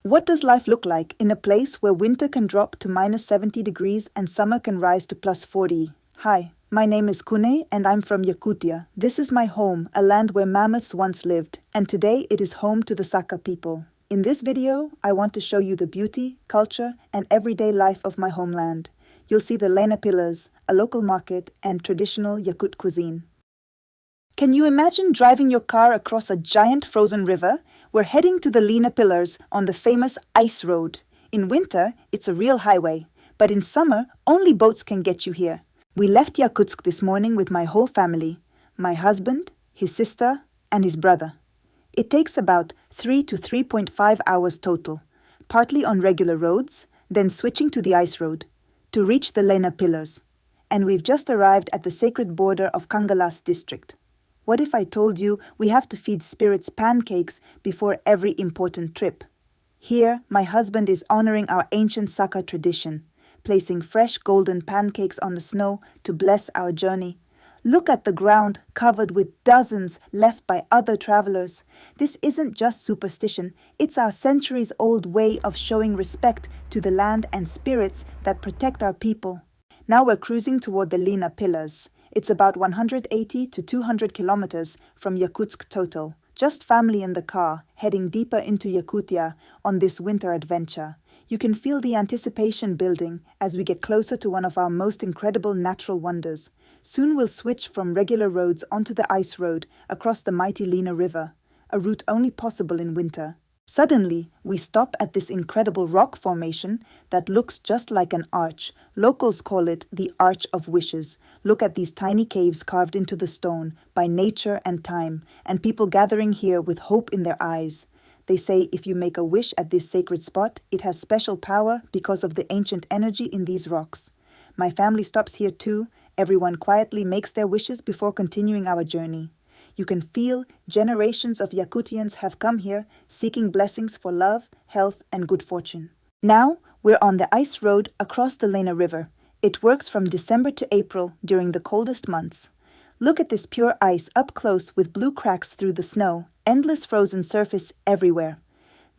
What does life look like in a place where winter can drop to -70 degrees and summer can rise to +40? Hi, my name is Kunney and I'm from Yakutia. This is my home, a land where mammoths once lived, and today it is home to the Sakha people. In this video, I want to show you the beauty, culture, and everyday life of my homeland. You'll see the Lena Pillars, a local market, and traditional Yakut cuisine. Can you imagine driving your car across a giant frozen river? We're heading to the Lena Pillars on the famous ice road. In winter, it's a real highway, but in summer, only boats can get you here. We left Yakutsk this morning with my whole family, my husband, his sister, and his brother. It takes about 3 to 3.5 hours total, partly on regular roads, then switching to the ice road, to reach the Lena Pillars. And we've just arrived at the sacred border of Kunnays district. What if I told you we have to feed spirits pancakes before every important trip? Here, my husband is honoring our ancient Sakha tradition, placing fresh golden pancakes on the snow to bless our journey. Look at the ground covered with dozens left by other travelers. This isn't just superstition, it's our centuries-old way of showing respect to the land and spirits that protect our people. Now we're cruising toward the Lena Pillars. It's about 180 to 200 kilometers from Yakutsk total. Just family in the car, heading deeper into Yakutia on this winter adventure. You can feel the anticipation building as we get closer to one of our most incredible natural wonders. Soon we'll switch from regular roads onto the ice road across the mighty Lena River, a route only possible in winter. Suddenly, we stop at this incredible rock formation that looks just like an arch. Locals call it the Arch of Wishes. Look at these tiny caves carved into the stone by nature and time, and people gathering here with hope in their eyes. They say if you make a wish at this sacred spot, it has special power because of the ancient energy in these rocks. My family stops here too. Everyone quietly makes their wishes before continuing our journey. You can feel generations of Yakutians have come here seeking blessings for love, health, and good fortune. Now, we're on the ice road across the Lena River. It works from December to April during the coldest months. Look at this pure ice up close with blue cracks through the snow, endless frozen surface everywhere.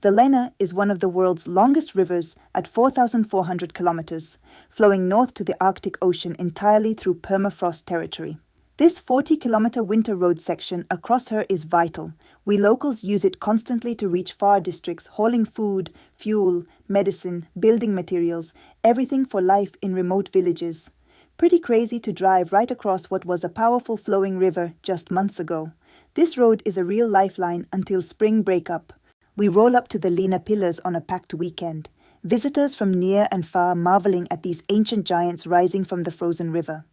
The Lena is one of the world's longest rivers at 4,400 kilometers, flowing north to the Arctic Ocean entirely through permafrost territory. This 40-kilometer winter road section across her is vital. We locals use it constantly to reach far districts, hauling food, fuel, medicine, building materials, everything for life in remote villages. Pretty crazy to drive right across what was a powerful flowing river just months ago. This road is a real lifeline until spring breakup. We roll up to the Lena Pillars on a packed weekend. Visitors from near and far marveling at these ancient giants rising from the frozen river.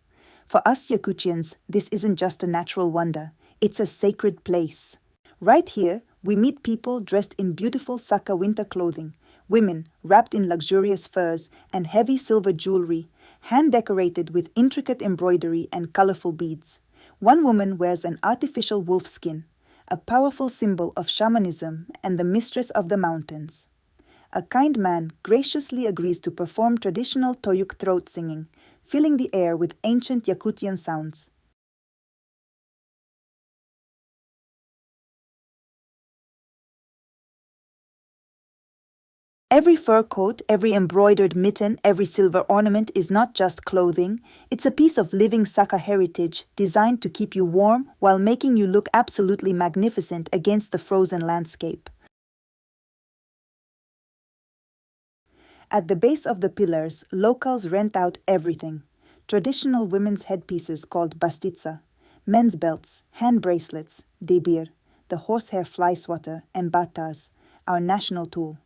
For us Yakutians, this isn't just a natural wonder, it's a sacred place. Right here, we meet people dressed in beautiful Sakha winter clothing, women wrapped in luxurious furs and heavy silver jewelry, hand-decorated with intricate embroidery and colorful beads. One woman wears an artificial wolf skin, a powerful symbol of shamanism and the mistress of the mountains. A kind man graciously agrees to perform traditional Toyuk throat singing, filling the air with ancient Yakutian sounds. Every fur coat, every embroidered mitten, every silver ornament is not just clothing, it's a piece of living Sakha heritage designed to keep you warm while making you look absolutely magnificent against the frozen landscape. At the base of the pillars, locals rent out everything. Traditional women's headpieces called bastitsa, men's belts, hand bracelets, debir, the horsehair fly swatter, and batas, our national tool.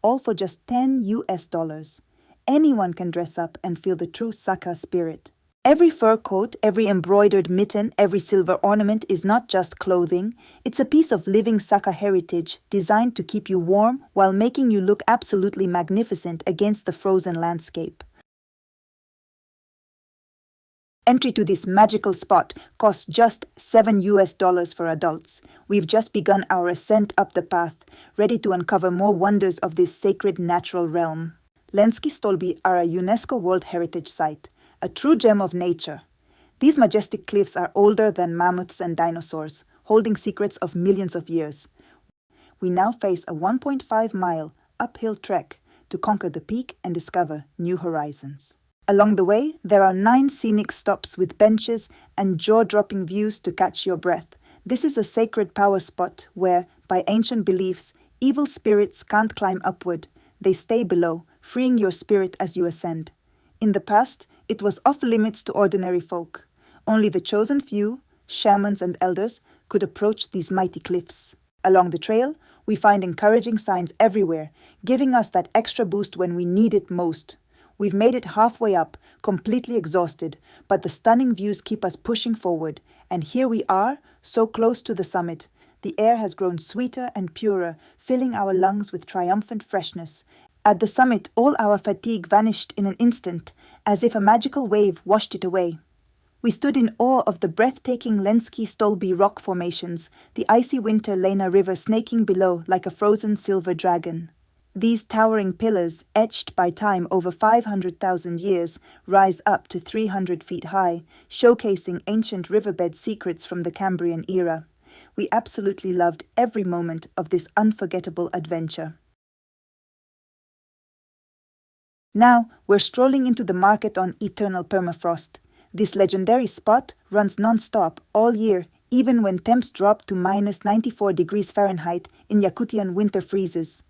All for just $10. Anyone can dress up and feel the true Sakha spirit. Every fur coat, every embroidered mitten, every silver ornament is not just clothing, it's a piece of living Sakha heritage designed to keep you warm while making you look absolutely magnificent against the frozen landscape. Entry to this magical spot costs just $7 for adults. We've just begun our ascent up the path, ready to uncover more wonders of this sacred natural realm. Lenski Stolby are a UNESCO World Heritage Site, a true gem of nature. These majestic cliffs are older than mammoths and dinosaurs, holding secrets of millions of years. We now face a 1.5-mile uphill trek to conquer the peak and discover new horizons. Along the way, there are 9 scenic stops with benches and jaw-dropping views to catch your breath. This is a sacred power spot where, by ancient beliefs, evil spirits can't climb upward. They stay below, freeing your spirit as you ascend. In the past, it was off-limits to ordinary folk. Only the chosen few, shamans and elders, could approach these mighty cliffs. Along the trail, we find encouraging signs everywhere, giving us that extra boost when we need it most. We've made it halfway up, completely exhausted, but the stunning views keep us pushing forward. And here we are, so close to the summit. The air has grown sweeter and purer, filling our lungs with triumphant freshness. At the summit, all our fatigue vanished in an instant, as if a magical wave washed it away. We stood in awe of the breathtaking Lenski-Stolby rock formations, the icy winter Lena River snaking below like a frozen silver dragon. These towering pillars, etched by time over 500,000 years, rise up to 300 feet high, showcasing ancient riverbed secrets from the Cambrian era. We absolutely loved every moment of this unforgettable adventure. Now, we're strolling into the market on eternal permafrost. This legendary spot runs non-stop all year, even when temps drop to minus 94 degrees Fahrenheit in Yakutian winter freezes.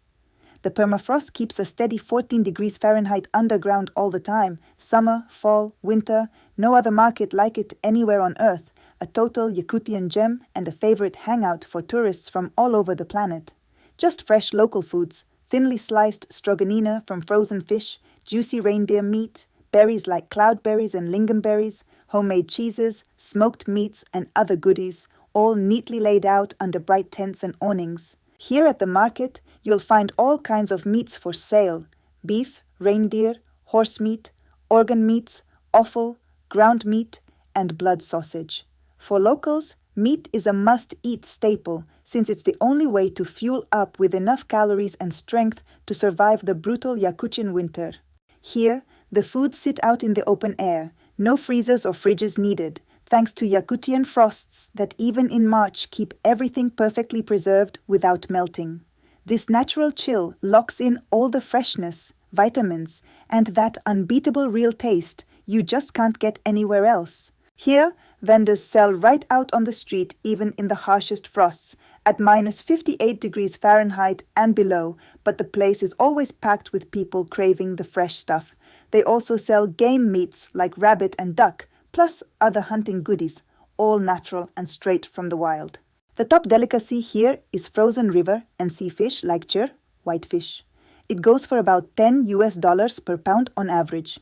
The permafrost keeps a steady 14 degrees Fahrenheit underground all the time, summer, fall, winter, no other market like it anywhere on Earth, a total Yakutian gem and a favorite hangout for tourists from all over the planet. Just fresh local foods, thinly sliced stroganina from frozen fish, juicy reindeer meat, berries like cloudberries and lingonberries, homemade cheeses, smoked meats and other goodies, all neatly laid out under bright tents and awnings. Here at the market, you'll find all kinds of meats for sale: beef, reindeer, horse meat, organ meats, offal, ground meat, and blood sausage. For locals, meat is a must-eat staple, since it's the only way to fuel up with enough calories and strength to survive the brutal Yakutian winter. Here, the foods sit out in the open air, no freezers or fridges needed, thanks to Yakutian frosts that even in March keep everything perfectly preserved without melting. This natural chill locks in all the freshness, vitamins, and that unbeatable real taste you just can't get anywhere else. Here, vendors sell right out on the street even in the harshest frosts, at minus 58 degrees Fahrenheit and below, but the place is always packed with people craving the fresh stuff. They also sell game meats like rabbit and duck, plus other hunting goodies, all natural and straight from the wild. The top delicacy here is frozen river and sea fish like chir, whitefish. It goes for about $10 per pound on average.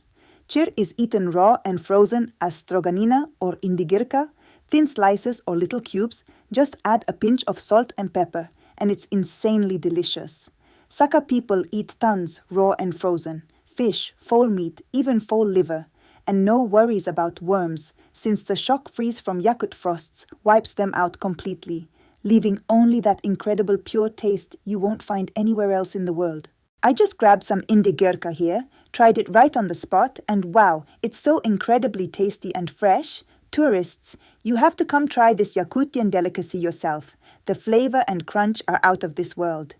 Chir is eaten raw and frozen as stroganina or indigirka, thin slices or little cubes. Just add a pinch of salt and pepper, and it's insanely delicious. Sakha people eat tons raw and frozen, fish, foal meat, even foal liver, and no worries about worms, since the shock freeze from Yakut frosts wipes them out completely, leaving only that incredible pure taste you won't find anywhere else in the world. I just grabbed some indigirka here, tried it right on the spot, and wow, it's so incredibly tasty and fresh. Tourists, you have to come try this Yakutian delicacy yourself. The flavor and crunch are out of this world.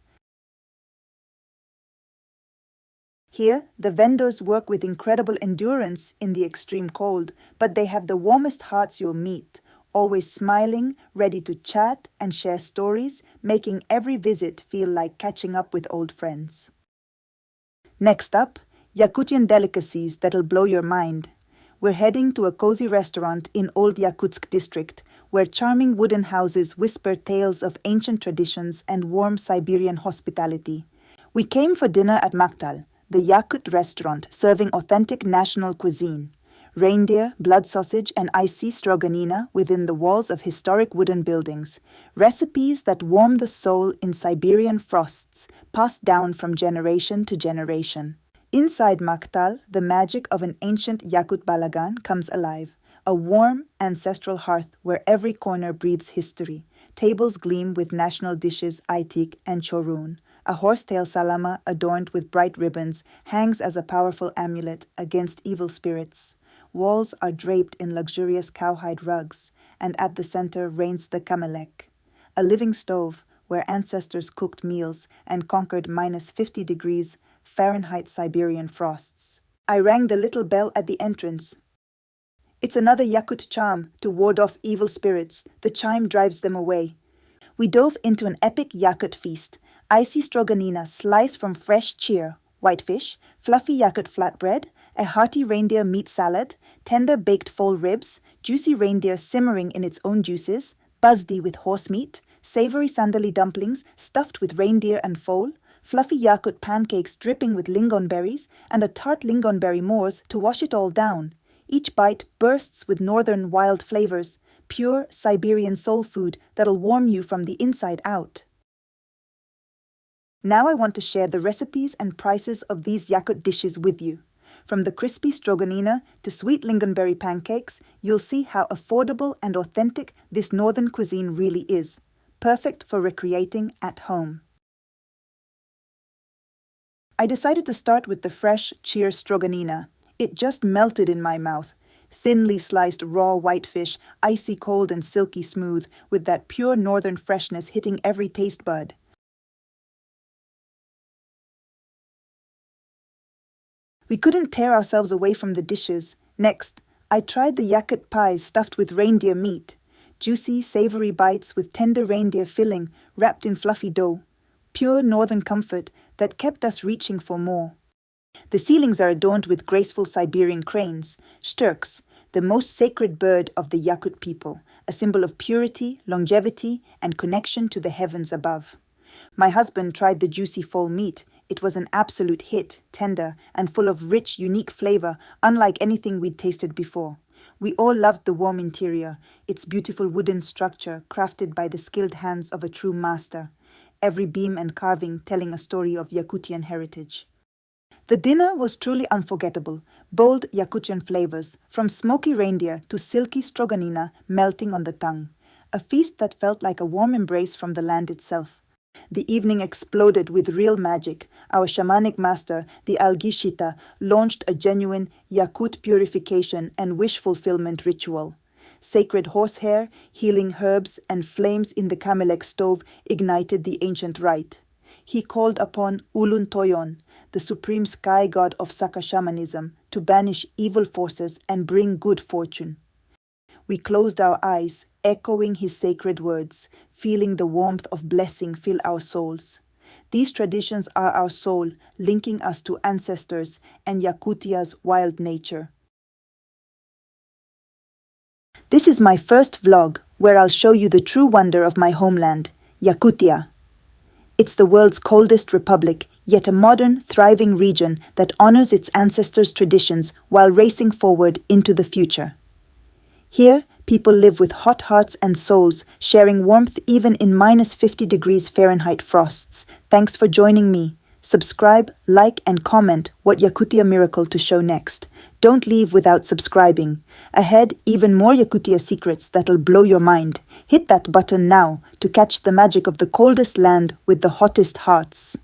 Here, the vendors work with incredible endurance in the extreme cold, but they have the warmest hearts you'll meet, always smiling, ready to chat and share stories, making every visit feel like catching up with old friends. Next up, Yakutian delicacies that'll blow your mind. We're heading to a cozy restaurant in Old Yakutsk district, where charming wooden houses whisper tales of ancient traditions and warm Siberian hospitality. We came for dinner at Maktal, the Yakut restaurant serving authentic national cuisine. Reindeer, blood sausage, and icy stroganina within the walls of historic wooden buildings. Recipes that warm the soul in Siberian frosts, passed down from generation to generation. Inside Maktal, the magic of an ancient Yakut balagan comes alive, a warm, ancestral hearth where every corner breathes history. Tables gleam with national dishes aitik and chorun. A horsetail salama adorned with bright ribbons hangs as a powerful amulet against evil spirits. Walls are draped in luxurious cowhide rugs, and at the center reigns the kamelek, a living stove where ancestors cooked meals and conquered minus 50 degrees Fahrenheit Siberian frosts. I rang the little bell at the entrance. It's another Yakut charm to ward off evil spirits. The chime drives them away. We dove into an epic Yakut feast. Icy stroganina sliced from fresh cheer, whitefish, fluffy Yakut flatbread, a hearty reindeer meat salad, tender baked foal ribs, juicy reindeer simmering in its own juices, buzdi with horse meat, savory sandali dumplings stuffed with reindeer and foal, fluffy Yakut pancakes dripping with lingonberries, and a tart lingonberry mousse to wash it all down. Each bite bursts with northern wild flavors, pure Siberian soul food that'll warm you from the inside out. Now I want to share the recipes and prices of these Yakut dishes with you. From the crispy stroganina to sweet lingonberry pancakes, you'll see how affordable and authentic this northern cuisine really is, perfect for recreating at home. I decided to start with the fresh cheer stroganina. It just melted in my mouth. Thinly sliced raw whitefish, icy cold and silky smooth, with that pure northern freshness hitting every taste bud. We couldn't tear ourselves away from the dishes. Next, I tried the Yakut pies stuffed with reindeer meat. Juicy, savory bites with tender reindeer filling wrapped in fluffy dough. Pure northern comfort that kept us reaching for more. The ceilings are adorned with graceful Siberian cranes, shturks, the most sacred bird of the Yakut people, a symbol of purity, longevity, and connection to the heavens above. My husband tried the juicy foal meat. It was an absolute hit, tender, and full of rich, unique flavor, unlike anything we'd tasted before. We all loved the warm interior, its beautiful wooden structure crafted by the skilled hands of a true master, every beam and carving telling a story of Yakutian heritage. The dinner was truly unforgettable, bold Yakutian flavors, from smoky reindeer to silky stroganina melting on the tongue, a feast that felt like a warm embrace from the land itself. The evening exploded with real magic. Our shamanic master, the Algishita, launched a genuine Yakut purification and wish fulfillment ritual. Sacred horsehair, healing herbs, and flames in the Kamelek stove ignited the ancient rite. He called upon Ulun Toyon, the supreme sky god of Sakha shamanism, to banish evil forces and bring good fortune. We closed our eyes, echoing his sacred words, feeling the warmth of blessing fill our souls. These traditions are our soul, linking us to ancestors and Yakutia's wild nature. This is my first vlog where I'll show you the true wonder of my homeland, Yakutia. It's the world's coldest republic, yet a modern, thriving region that honors its ancestors' traditions while racing forward into the future. Here, people live with hot hearts and souls, sharing warmth even in minus 50 degrees Fahrenheit frosts. Thanks for joining me. Subscribe, like, and comment what Yakutia miracle to show next. Don't leave without subscribing. Ahead, even more Yakutia secrets that'll blow your mind. Hit that button now to catch the magic of the coldest land with the hottest hearts.